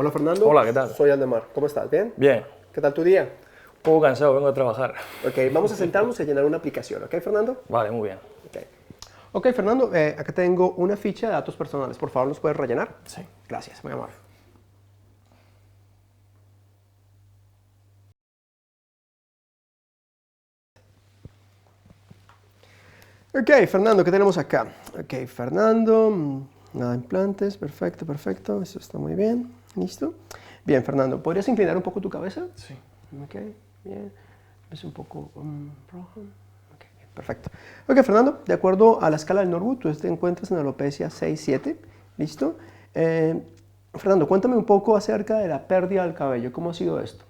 Hola Fernando. Hola, ¿qué tal? Soy Aldemar. ¿Cómo estás? ¿Bien? Bien, ¿Qué tal tu día? un poco cansado, vengo a trabajar. Ok, vamos a sentarnos y a llenar una aplicación. ¿Ok, Fernando? Vale, muy bien. Ok. Ok, Fernando, acá tengo una ficha de datos personales. Por favor, ¿nos puedes rellenar? Sí. Gracias, muy amable. Ok, Fernando, ¿qué tenemos acá? Ok, Fernando, nada de implantes, perfecto, perfecto, eso está muy bien, listo. Bien, Fernando, ¿podrías inclinar un poco tu cabeza? Sí. Ok, bien, es un poco rojo. Ok, bien, perfecto. Ok, Fernando, de acuerdo a la escala del Norwood, tú te encuentras en alopecia 6-7, ¿listo? Fernando, cuéntame un poco acerca de la pérdida del cabello, ¿cómo ha sido esto?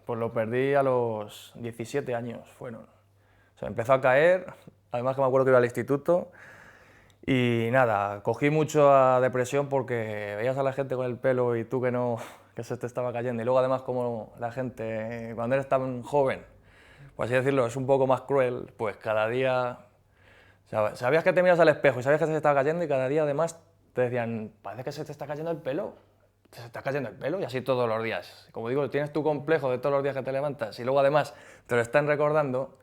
Pues lo perdí a los 17 años, fueron. O sea, empezó a caer, además que me acuerdo que iba al instituto, y nada, cogí mucha depresión porque veías a la gente con el pelo y tú que no, que se te estaba cayendo. Y luego además como la gente, cuando eres tan joven, por así decirlo, es un poco más cruel, pues cada día sabías que te miras al espejo y sabías que se te estaba cayendo y cada día además te decían, parece que se te está cayendo el pelo, se te está cayendo el pelo y así todos los días. Como digo, tienes tu complejo de todos los días que te levantas y luego además te lo están recordando,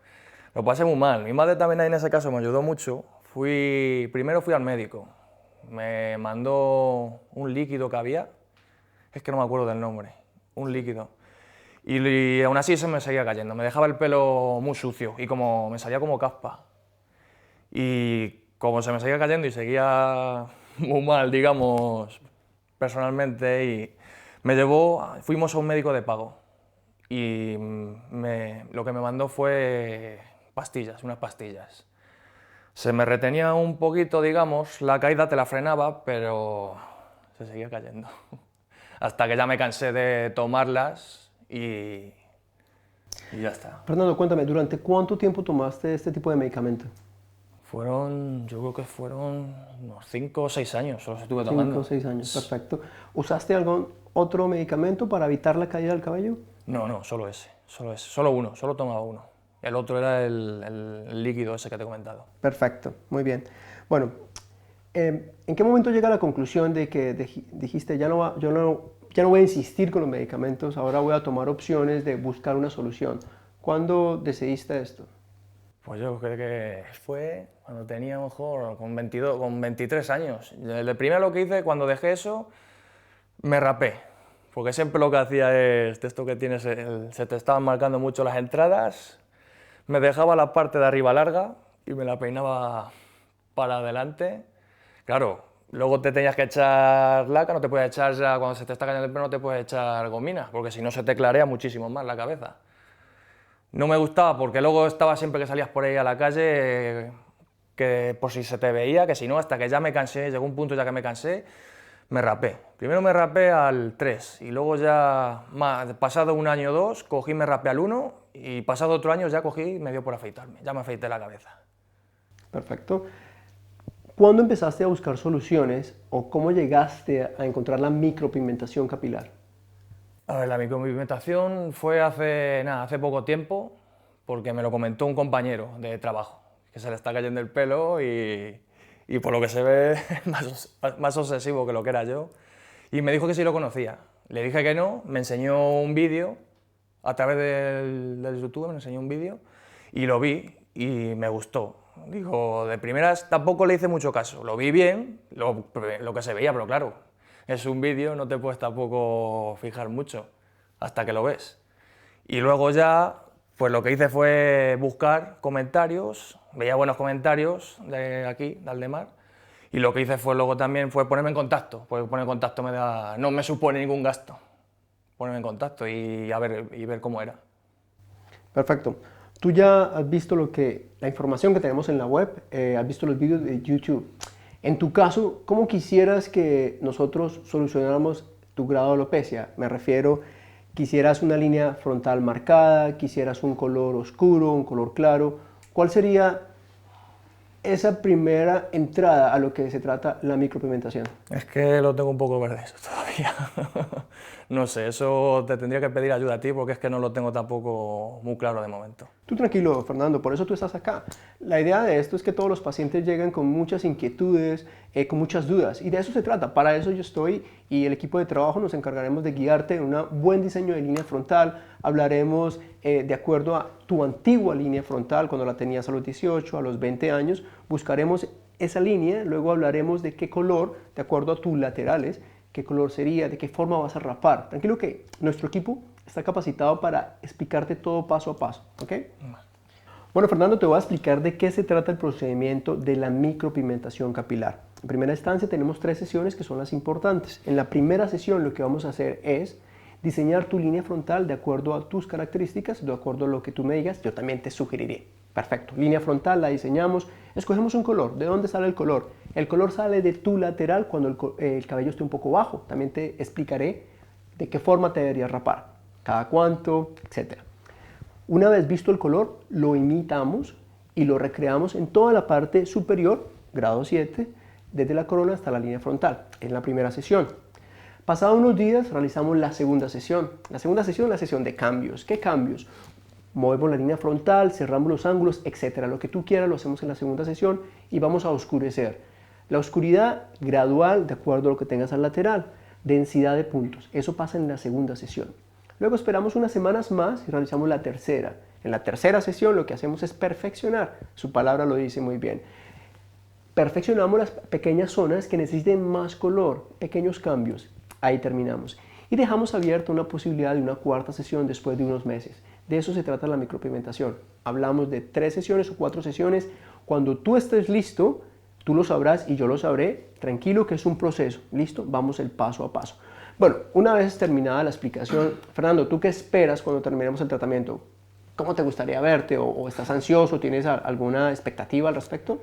lo pasé muy mal. Mi madre también ahí en ese caso me ayudó mucho. Primero fui al médico, me mandó un líquido que había, es que no me acuerdo del nombre, un líquido. Y aún así se me seguía cayendo, me dejaba el pelo muy sucio y como me salía como caspa. Y como se me seguía cayendo y seguía muy mal, digamos, personalmente, y fuimos a un médico de pago y lo que me mandó fue pastillas, unas pastillas. Se me retenía un poquito, digamos, la caída te la frenaba, pero se seguía cayendo. Hasta que ya me cansé de tomarlas y ya está. Fernando, cuéntame, ¿durante cuánto tiempo tomaste este tipo de medicamento? Yo creo que fueron unos 5 o 6 años, solo estuve 5 o tomando. 6 años, perfecto. ¿Usaste algún otro medicamento para evitar la caída del cabello? No, no, solo ese, solo uno, solo tomaba uno. El otro era el líquido ese que te he comentado. Perfecto, muy bien. Bueno, ¿en qué momento llega la conclusión de que dijiste, ya no voy a insistir con los medicamentos, ahora voy a tomar opciones de buscar una solución? ¿Cuándo decidiste esto? Pues yo creo que fue cuando tenía, a lo mejor, con 22, con 23 años. Lo primero lo que hice cuando dejé eso, me rapé. Porque siempre lo que hacía es, de esto que tienes, se te estaban marcando mucho las entradas, me dejaba la parte de arriba larga y me la peinaba para adelante. Claro, luego te tenías que echar laca, no te puedes echar ya, cuando se te está cayendo el pelo no te puedes echar gomina, porque si no se te clarea muchísimo más la cabeza. No me gustaba porque luego estaba siempre que salías por ahí a la calle, que por si se te veía, que si no, hasta que ya me cansé, llegó un punto ya que me cansé, me rapé. Primero me rapé al 3 y luego ya, pasado un año o dos, me rapé al 1 y pasado otro año ya cogí y me dio por afeitarme, ya me afeité la cabeza. Perfecto. ¿Cuándo empezaste a buscar soluciones o cómo llegaste a encontrar la micropigmentación capilar? A ver, la micropigmentación fue hace poco tiempo, porque me lo comentó un compañero de trabajo, que se le está cayendo el pelo y por lo que se ve más obsesivo que lo que era yo, y me dijo que sí lo conocía. Le dije que no, me enseñó un vídeo, a través del YouTube me enseñó un vídeo, y lo vi y me gustó. Digo, de primeras tampoco le hice mucho caso, lo vi bien, lo que se veía, pero claro, es un vídeo, no te puedes tampoco fijar mucho hasta que lo ves. Y luego ya, pues lo que hice fue buscar comentarios, veía buenos comentarios de aquí, de Aldemar, y lo que hice fue luego también fue ponerme en contacto, porque poner en contacto no me supone ningún gasto, ponerme en contacto y ver cómo era. Perfecto. Tú ya has visto la información que tenemos en la web, has visto los vídeos de YouTube. En tu caso, ¿cómo quisieras que nosotros solucionáramos tu grado de alopecia? Me refiero, quisieras una línea frontal marcada, quisieras un color oscuro, un color claro. ¿Cuál sería esa primera entrada a lo que se trata la micropigmentación? Es que lo tengo un poco verde eso todavía. No sé, eso te tendría que pedir ayuda a ti porque es que no lo tengo tampoco muy claro de momento. Tú tranquilo, Fernando, por eso tú estás acá. La idea de esto es que todos los pacientes lleguen con muchas inquietudes, con muchas dudas, y de eso se trata. Para eso yo estoy y el equipo de trabajo nos encargaremos de guiarte en un buen diseño de línea frontal. Hablaremos de acuerdo a tu antigua línea frontal, cuando la tenías a los 18, a los 20 años. Buscaremos esa línea, luego hablaremos de qué color, de acuerdo a tus laterales, qué color sería, de qué forma vas a rapar. Tranquilo que nuestro equipo está capacitado para explicarte todo paso a paso, ¿ok? Bueno, Fernando, te voy a explicar de qué se trata el procedimiento de la micropigmentación capilar. En primera instancia tenemos 3 sesiones que son las importantes. En la primera sesión lo que vamos a hacer es diseñar tu línea frontal de acuerdo a tus características, de acuerdo a lo que tú me digas, yo también te sugeriré. Perfecto, línea frontal, la diseñamos, escogemos un color. ¿De dónde sale el color? El color sale de tu lateral cuando el cabello esté un poco bajo. También te explicaré de qué forma te deberías rapar, cada cuánto, etc. Una vez visto el color, lo imitamos y lo recreamos en toda la parte superior, grado 7, desde la corona hasta la línea frontal, en la primera sesión. Pasados unos días, realizamos la segunda sesión. La segunda sesión es la sesión de cambios. ¿Qué cambios? Movemos la línea frontal, cerramos los ángulos, etc. Lo que tú quieras lo hacemos en la segunda sesión y vamos a oscurecer. La oscuridad gradual, de acuerdo a lo que tengas al lateral. Densidad de puntos. Eso pasa en la segunda sesión. Luego esperamos unas semanas más y realizamos la tercera. En la tercera sesión lo que hacemos es perfeccionar. Su palabra lo dice muy bien. Perfeccionamos las pequeñas zonas que necesiten más color, pequeños cambios. Ahí terminamos. Y dejamos abierta una posibilidad de una cuarta sesión después de unos meses. De eso se trata la micropigmentación. Hablamos de 3 sesiones o 4 sesiones. Cuando tú estés listo, tú lo sabrás y yo lo sabré. Tranquilo que es un proceso. ¿Listo? Vamos el paso a paso. Bueno, una vez terminada la explicación, Fernando, ¿tú qué esperas cuando terminemos el tratamiento? ¿Cómo te gustaría verte? ¿O estás ansioso? ¿Tienes alguna expectativa al respecto?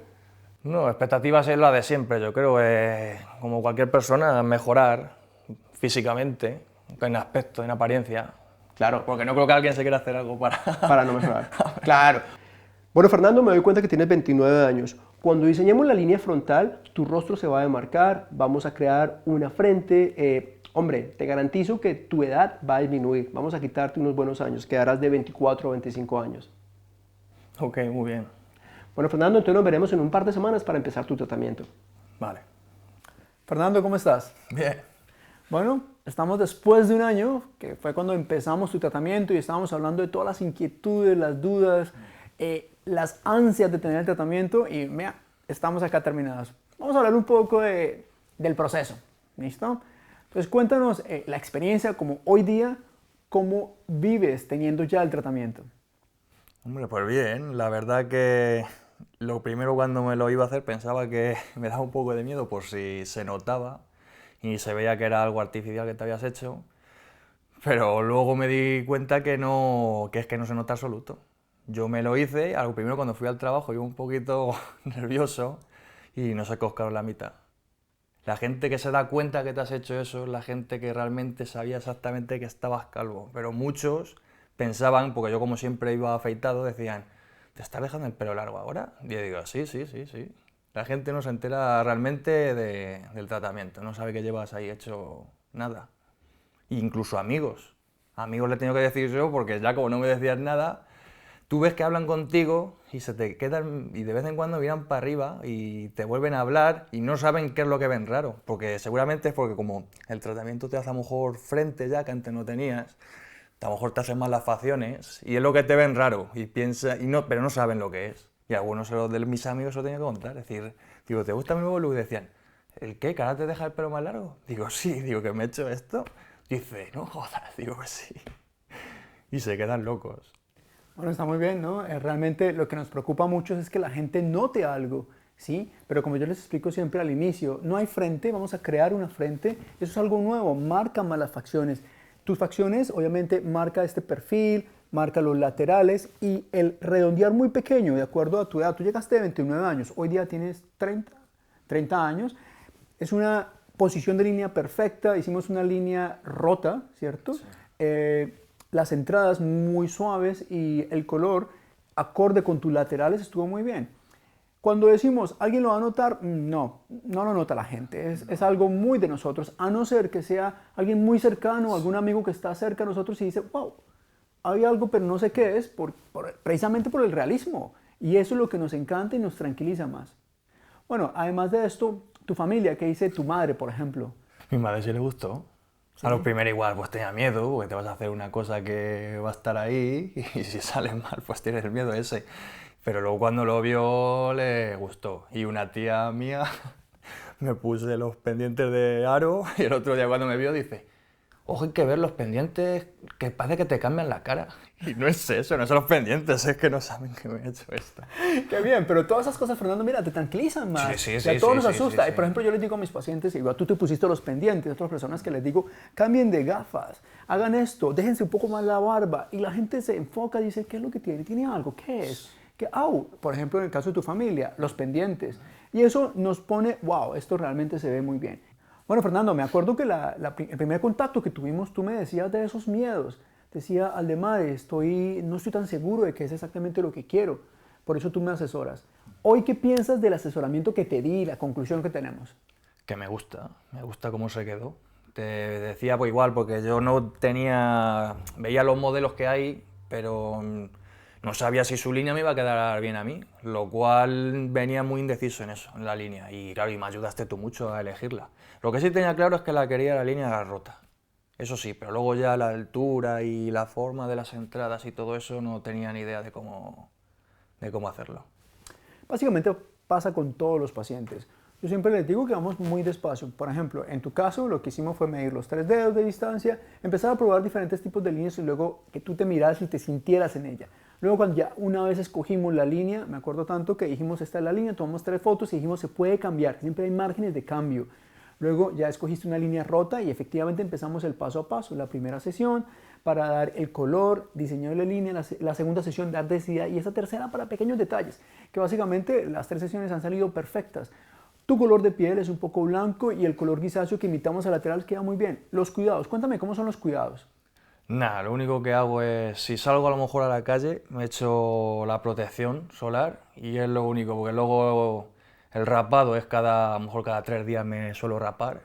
No, expectativas es la de siempre. Yo creo que, como cualquier persona, mejorar físicamente, en aspecto, en apariencia. Claro. Porque no creo que alguien se quiera hacer algo para no mejorar. Claro. Bueno, Fernando, me doy cuenta que tienes 29 años. Cuando diseñemos la línea frontal, tu rostro se va a demarcar, vamos a crear una frente. Hombre, te garantizo que tu edad va a disminuir. Vamos a quitarte unos buenos años. Quedarás de 24 o 25 años. Ok, muy bien. Bueno, Fernando, entonces nos veremos en un par de semanas para empezar tu tratamiento. Vale. Fernando, ¿cómo estás? Bien. Bueno, estamos después de un año, que fue cuando empezamos tu tratamiento y estábamos hablando de todas las inquietudes, las dudas, las ansias de tener el tratamiento y mira, estamos acá terminados. Vamos a hablar un poco del proceso, ¿listo? Entonces cuéntanos la experiencia como hoy día, cómo vives teniendo ya el tratamiento. Hombre, pues bien, la verdad que lo primero cuando me lo iba a hacer pensaba que me daba un poco de miedo por si se notaba y se veía que era algo artificial que te habías hecho, pero luego me di cuenta que es que no se nota absoluto. Yo me lo hice, algo primero cuando fui al trabajo iba un poquito nervioso y no se coscaron la mitad. La gente que se da cuenta que te has hecho eso es la gente que realmente sabía exactamente que estabas calvo, pero muchos pensaban, porque yo como siempre iba afeitado, decían, ¿te estás dejando el pelo largo ahora? Y yo digo, sí. La gente no se entera realmente del tratamiento, no sabe que llevas ahí hecho nada. Incluso amigos le he tenido que decir yo, porque ya como no me decías nada, tú ves que hablan contigo y se te quedan, y de vez en cuando miran para arriba y te vuelven a hablar y no saben qué es lo que ven raro, porque seguramente es porque como el tratamiento te hace a lo mejor frente ya que antes no tenías, a lo mejor te hacen más las facciones y es lo que te ven raro y piensa, pero no saben lo que es. Y algunos de mis amigos se lo tenían que contar, es decir, digo, ¿te gusta mi nuevo look? Y decían, ¿el qué? ¿Que ahora te deja el pelo más largo? Digo, sí, digo, ¿que me he hecho esto? Dice, no jodas, digo que sí. Y se quedan locos. Bueno, está muy bien, ¿no? Realmente lo que nos preocupa mucho es que la gente note algo, ¿sí? Pero como yo les explico siempre al inicio, no hay frente, vamos a crear una frente, eso es algo nuevo, marca más las facciones. Tus facciones, obviamente, marca este perfil, marca los laterales y el redondear muy pequeño, de acuerdo a tu edad. Tú llegaste de 29 años, hoy día tienes 30 años. Es una posición de línea perfecta, hicimos una línea rota, ¿cierto? Sí. Las entradas muy suaves y el color acorde con tus laterales estuvo muy bien. Cuando decimos, ¿alguien lo va a notar? No lo nota la gente. Es algo muy de nosotros, a no ser que sea alguien muy cercano, algún amigo que está cerca de nosotros y dice, wow, hay algo, pero no sé qué es, precisamente por el realismo. Y eso es lo que nos encanta y nos tranquiliza más. Bueno, además de esto, tu familia, ¿qué dice tu madre, por ejemplo? Mi madre sí le gustó. ¿Sí? A los primeros igual pues tenía miedo, porque te vas a hacer una cosa que va a estar ahí y si sale mal pues tienes el miedo ese. Pero luego cuando lo vio le gustó. Y una tía mía me puse los pendientes de aro y el otro día cuando me vio dice, ojo, hay que ver los pendientes que parece que te cambian la cara. Y no es eso, no son los pendientes, es que no saben que me he hecho esto. Qué bien, pero todas esas cosas, Fernando, mira, te tranquilizan más. Sí, Y a todos nos sí, asusta. sí, Y, por ejemplo, yo les digo a mis pacientes, igual tú te pusiste los pendientes, a otras personas que les digo, cambien de gafas, hagan esto, déjense un poco más la barba. Y la gente se enfoca y dice, ¿qué es lo que tiene? ¿Tiene algo? ¿Qué es? Que, por ejemplo, en el caso de tu familia, los pendientes. Y eso nos pone, wow, esto realmente se ve muy bien. Bueno, Fernando, me acuerdo que el primer contacto que tuvimos, tú me decías de esos miedos. Decía, Aldemar, no estoy tan seguro de que es exactamente lo que quiero. Por eso tú me asesoras. Hoy, ¿qué piensas del asesoramiento que te di y la conclusión que tenemos? Que me gusta cómo se quedó. Te decía pues igual, porque yo no tenía, veía los modelos que hay, pero no sabía si su línea me iba a quedar bien a mí, lo cual venía muy indeciso en eso, en la línea, y claro, y me ayudaste tú mucho a elegirla. Lo que sí tenía claro es que la quería la línea rota, eso sí, pero luego ya la altura y la forma de las entradas y todo eso no tenía ni idea de cómo hacerlo. Básicamente pasa con todos los pacientes. Yo siempre les digo que vamos muy despacio. Por ejemplo, en tu caso lo que hicimos fue medir los 3 dedos de distancia, empezar a probar diferentes tipos de líneas y luego que tú te miraras y te sintieras en ella. Luego cuando ya una vez escogimos la línea, me acuerdo tanto que dijimos esta es la línea, tomamos 3 fotos y dijimos se puede cambiar, siempre hay márgenes de cambio. Luego ya escogiste una línea rota y efectivamente empezamos el paso a paso. La primera sesión para dar el color, diseño de la línea, la segunda sesión dar densidad y esta tercera para pequeños detalles, que básicamente las 3 sesiones han salido perfectas. Tu color de piel es un poco blanco y el color grisáceo que imitamos al lateral queda muy bien. Los cuidados, cuéntame cómo son los cuidados. Nada, lo único que hago es, si salgo a lo mejor a la calle, me echo la protección solar y es lo único, porque luego el rapado es a lo mejor cada 3 días me suelo rapar.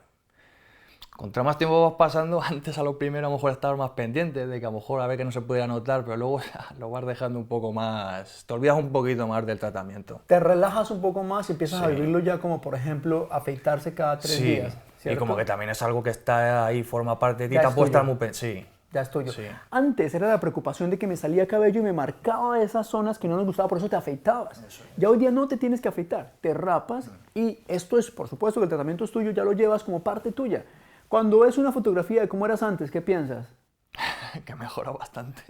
Contra más tiempo vas pasando, antes a lo primero a lo mejor estar más pendiente de que a lo mejor a ver que no se pudiera notar, pero luego ya lo vas dejando un poco más, te olvidas un poquito más del tratamiento. Te relajas un poco más y empiezas Sí. a vivirlo ya como, por ejemplo, afeitarse cada 3 días. Y ¿cierto? como que también es algo que está ahí, forma parte de ti, Ya es tampoco tuyo. estar muy sí. Ya es tuyo. Sí. Antes era la preocupación de que me salía cabello y me marcaba esas zonas que no nos gustaba, por eso te afeitabas. Ya hoy día no te tienes que afeitar, te rapas y esto es, por supuesto, que el tratamiento es tuyo, ya lo llevas como parte tuya. Cuando ves una fotografía de cómo eras antes, ¿qué piensas? Que mejora bastante.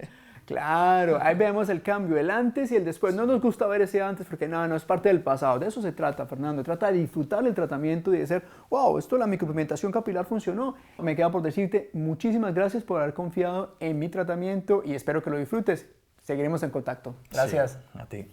Claro, ahí vemos el cambio, el antes y el después. No nos gusta ver ese antes porque no es parte del pasado. De eso se trata, Fernando. Trata de disfrutar el tratamiento y de decir, wow, la micropigmentación capilar funcionó. Me queda por decirte muchísimas gracias por haber confiado en mi tratamiento y espero que lo disfrutes. Seguiremos en contacto. Gracias. Sí, a ti.